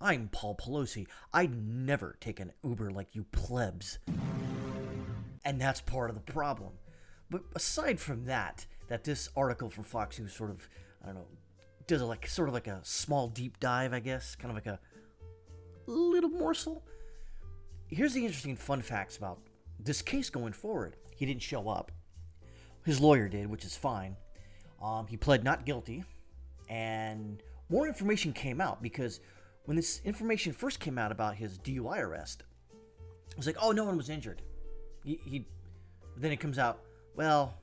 I'm Paul Pelosi. I'd never take an Uber like you plebs. And that's part of the problem. But aside from that, this article from Fox News sort of, I don't know, does sort of like a small deep dive, I guess, kind of like a little morsel. Here's the interesting fun facts about this case going forward. He didn't show up. His lawyer did, which is fine. He pled not guilty, and more information came out because when this information first came out about his DUI arrest, it was like, oh, no one was injured. Then it comes out, well,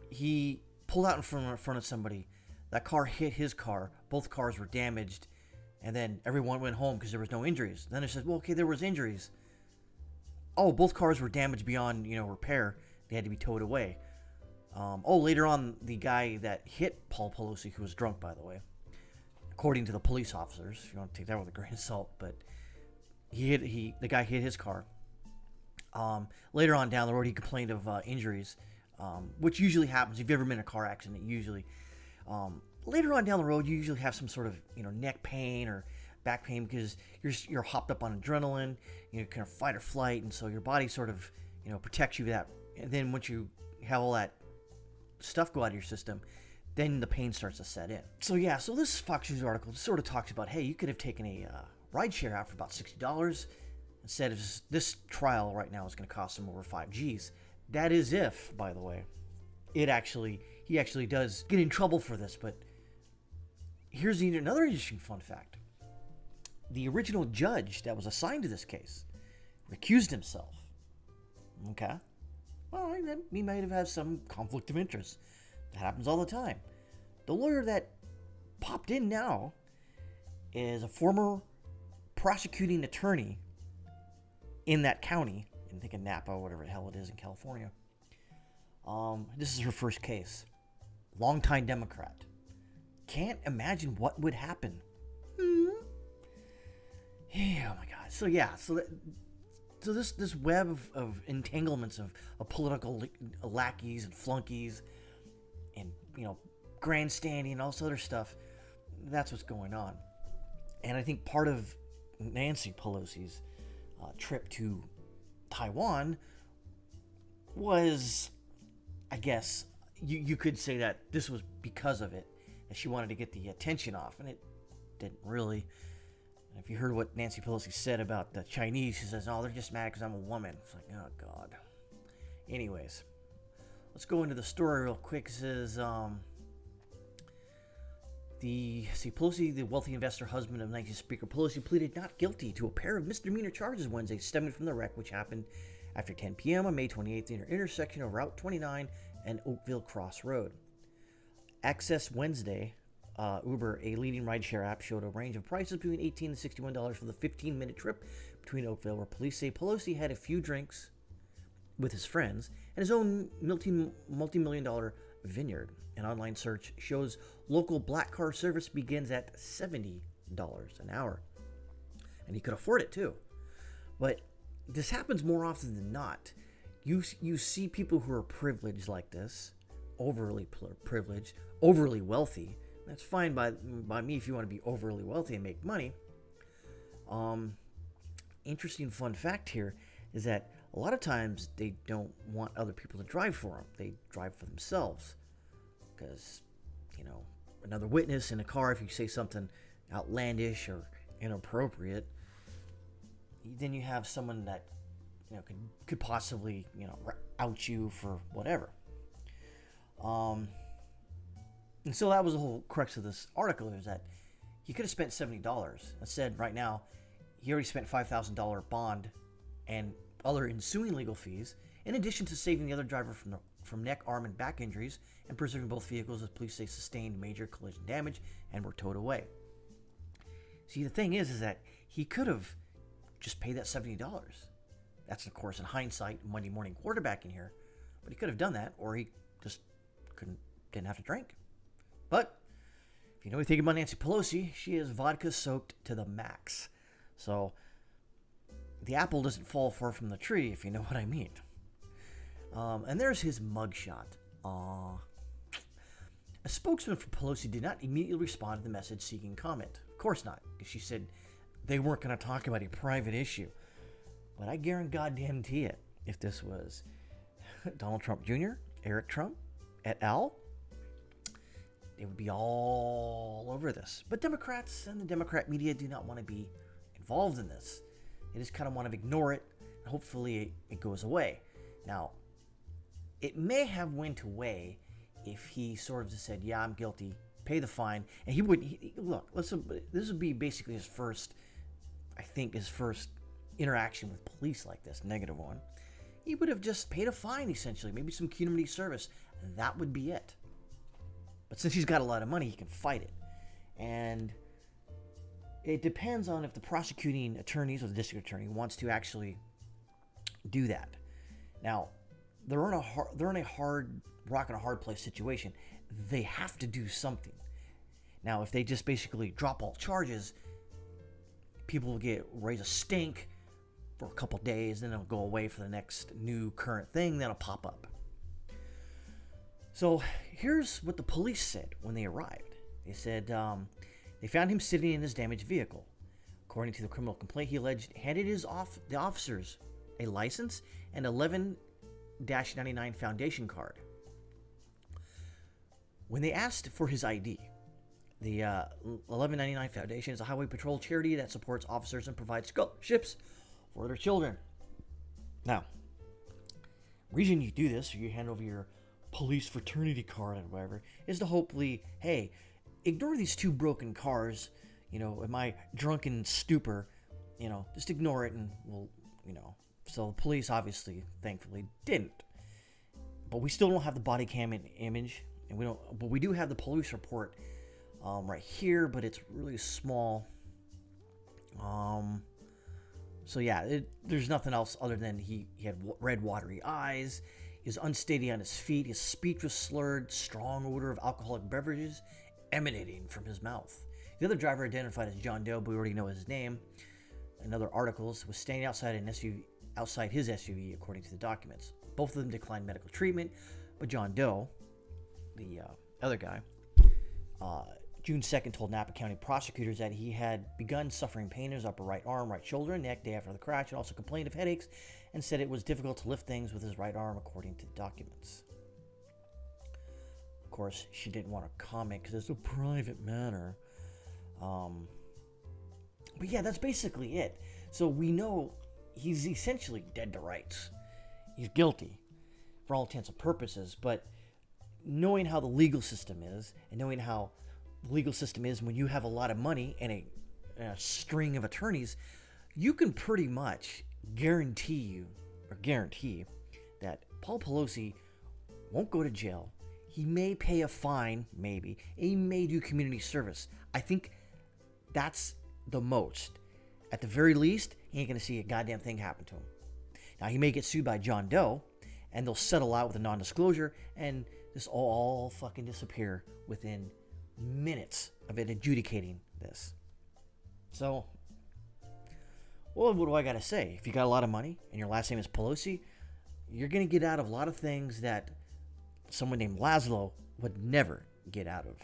he pulled out in front of somebody. That car hit his car. Both cars were damaged, and then everyone went home because there was no injuries. Then it says, well, okay, there was injuries. Oh, both cars were damaged beyond repair. They had to be towed away. Later on, the guy that hit Paul Pelosi, who was drunk, by the way, according to the police officers, if you want to take that with a grain of salt, but the guy hit his car. Later on down the road, he complained of injuries, which usually happens if you've ever been in a car accident. Usually, later on down the road, you usually have some sort of neck pain or back pain because you're hopped up on adrenaline, kind of fight or flight, and so your body sort of protects you that. And then once you have all that stuff go out of your system, then the pain starts to set in. So this Fox News article sort of talks about, hey, you could have taken a rideshare out for about $60 instead of this trial right now is going to cost him over 5 G's. That is if, by the way, he actually does get in trouble for this. But here's another interesting fun fact. The original judge that was assigned to this case recused himself. Okay? Well, he might have had some conflict of interest. That happens all the time. The lawyer that popped in now is a former prosecuting attorney in that county, I think in Napa, whatever the hell it is in California. This is her first case. Longtime Democrat. Can't imagine what would happen. Yeah, oh my God. So this web of entanglements of political lackeys and flunkies and grandstanding and all this other stuff, that's what's going on. And I think part of Nancy Pelosi's trip to Taiwan was, I guess, you could say that this was because of it, that she wanted to get the attention off, and it didn't really. And if you heard what Nancy Pelosi said about the Chinese, she says, oh, they're just mad because I'm a woman. It's like, oh, God. Anyways, let's go into the story real quick. It says, Pelosi, the wealthy investor husband of 19th Speaker Pelosi, pleaded not guilty to a pair of misdemeanor charges Wednesday stemming from the wreck, which happened after 10 p.m. on May 28th near intersection of Route 29 and Oakville Cross Road. Access Wednesday, Uber, a leading rideshare app, showed a range of prices between $18 and $61 for the 15-minute trip between Oakville, where police say Pelosi had a few drinks with his friends and his own multi-million-dollar vineyard. An online search shows local black car service begins at $70 an hour. And he could afford it too. But this happens more often than not. You see people who are privileged like this, overly privileged, overly wealthy. That's fine by me if you want to be overly wealthy and make money. Interesting fun fact here is that a lot of times they don't want other people to drive for them. They drive for themselves. Because, another witness in a car, if you say something outlandish or inappropriate, then you have someone that, could possibly, out you for whatever. And so that was the whole crux of this article, is that he could have spent $70. Instead, right now, he already spent $5,000 bond and other ensuing legal fees, in addition to saving the other driver from neck, arm, and back injuries and preserving both vehicles as police say sustained major collision damage and were towed away. See, the thing is that he could have just paid that $70. That's, of course, in hindsight, Monday morning quarterbacking here, but he could have done that, or he just didn't have to drink. But if you know anything about Nancy Pelosi, she is vodka soaked to the max. So the apple doesn't fall far from the tree, if you know what I mean. And there's his mugshot. A spokesman for Pelosi did not immediately respond to the message seeking comment. Of course not, because she said they weren't going to talk about a private issue. But I guarantee it, if this was Donald Trump Jr., Eric Trump, et al., they would be all over this. But Democrats and the Democrat media do not want to be involved in this. They just kind of want to ignore it, and hopefully it goes away. Now, it may have went away if he sort of just said, yeah, I'm guilty, pay the fine. And he would, look, listen, this would be basically his first interaction with police like this, negative one. He would have just paid a fine, essentially, maybe some community service, and that would be it. But since he's got a lot of money, he can fight it. And it depends on if the prosecuting attorneys or the district attorney wants to actually do that. Now, they're in a hard rock and a hard place situation. They have to do something. Now, if they just basically drop all charges, people will raise a stink for a couple days, then it'll go away for the next new current thing that'll pop up. So here's what the police said when they arrived. They said they found him sitting in his damaged vehicle. According to the criminal complaint, he alleged handed the officers a license and 11-99 foundation card. When they asked for his ID, the 1199 Foundation is a highway patrol charity that supports officers and provides scholarships for their children. Now, the reason you do this, or you hand over your police fraternity card or whatever, is to hopefully, hey, ignore these two broken cars, in my drunken stupor, just ignore it and we'll, So the police obviously, thankfully, didn't. But we still don't have the body cam image, and but we do have the police report right here, but it's really small. So yeah, there's nothing else other than he had red, watery eyes. He was unsteady on his feet. His speech was slurred. Strong odor of alcoholic beverages emanating from his mouth. The other driver, identified as John Doe, but we already know his name, in other articles, was standing outside his SUV, according to the documents. Both of them declined medical treatment, but John Doe, the other guy, June 2nd told Napa County prosecutors that he had begun suffering pain in his upper right arm, right shoulder, and neck day after the crash, and also complained of headaches and said it was difficult to lift things with his right arm, according to the documents. Of course, she didn't want to comment because it's a private matter. But yeah, that's basically it. So we know he's essentially dead to rights. He's guilty for all intents and purposes, but knowing how the legal system is, and knowing how the legal system is when you have a lot of money and a string of attorneys, you can pretty much guarantee that Paul Pelosi won't go to jail. He may pay a fine, maybe. He may do community service. I think that's the most. At the very least, he ain't going to see a goddamn thing happen to him. Now, he may get sued by John Doe, and they'll settle out with a non-disclosure, and this all fucking disappear within minutes of it adjudicating this. So, well, what do I got to say? If you got a lot of money and your last name is Pelosi, you're going to get out of a lot of things that someone named Laszlo would never get out of.